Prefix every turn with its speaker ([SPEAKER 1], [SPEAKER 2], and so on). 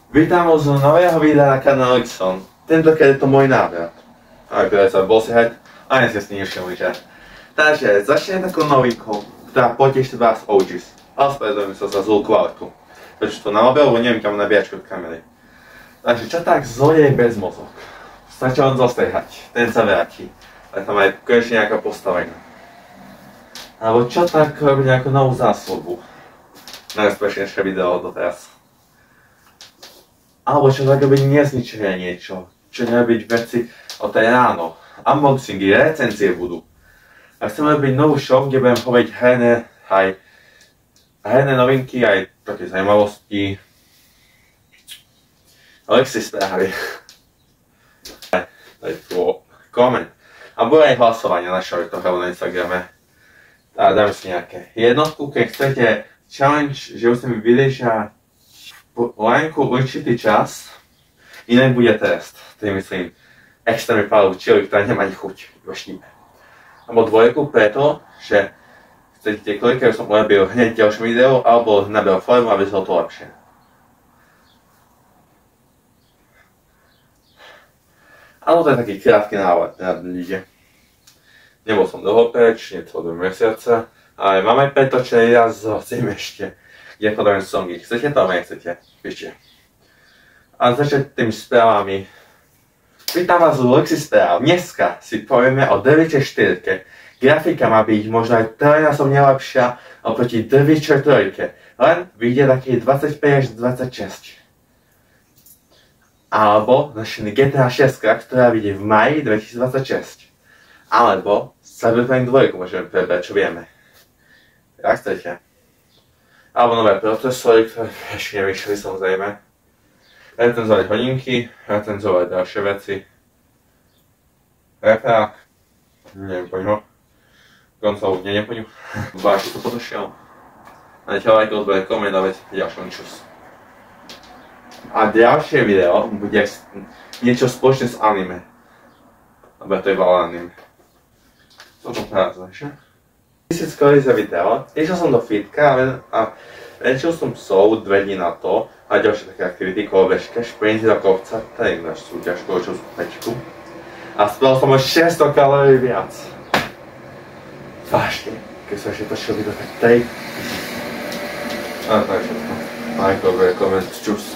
[SPEAKER 1] Vítam vás z nového videa na kanále Xon. Tentokrát je to môj návrat. Aj ktoré sa bol si head, a dnes si nevšimli, že? Takže začnem takou novinkou, ktorá poteší vás OGs. Ale spravedlňujem sa za zlú kvalitu. Prečo to na mobil, lebo neviem kam nabíjačku od kamery. Takže čo tak zlodej bez mozog? Stačí len zostrihať, ten sa vráti. Ale tam aj konečne nejaká postava iná. Alebo čo tak robiť nejakú novú záslubu? Najúspešnejšie video doteraz. Alebo čo tak robiť nezničené niečo. Čo nerobiť veci o tej ráno. Unboxingy, recenzie budú. A chcem robiť novú show, kde budem hovoriť herné novinky, aj také zaujímavosti. Alexi správy. Tady tu koment. A bude aj hlasovanie na show, to hľadám na Instagrame. A dáme si nejaké jednotku, keď chcete challenge, že už sa mi vydržia lenku určitý čas, inak bude test. Tým myslím extrémne palovú čili, ktorá nemá ani chuť, iba šnípe. Alebo dvojku preto, že chcete tie kliky, ktoré som urobil hneď v ďalšom videu, alebo nabral formu, aby sa to lepšie. Ale to je taký krátky návod na dne. Nebol som dlho preč, nieco 2 mesiace, ale mám aj pretočený raz s hocím ešte, kde podajem songy. Chcete to, ale nechcete, píšte. A začať tým správami. Vítam vás u Lexi správ. Dneska si povieme o Deviče 4. Grafika má byť možno aj trojnásobne lepšia oproti Deviče 3. Len vyjde takých 25 až 26. Alebo naša GTA 6, ktorá vyjde v maji 2026. Alebo Cyberpunk 2 môžeme prebrať, čo vieme. Jak chcete. Alebo nové procesory, ktoré ešte nevyšli, samozrejme. Recenzovať hodinky, recenzovať ďalšie veci. Reprák. Neviem poň ho. Konzolu nepoňu. Vážne to podošiel. Dajte like, odber, komentovať ďalšom čus. A ďalšie video bude niečo spoločné s anime. Lebo to je veľa anime. Toto prázdne, že? 1000 korý za video. Išiel som do fitka a venčil som psov 2 dní na to a ďalšie také aktivity, kolobeška, šprinty do kopca, tady náš súťaž, koločil som pečku. A spal som o 600 kalórií viac. Vážne, keď som ešte točil video, tak tej. A to je všetko. Like, odber, koment, čus.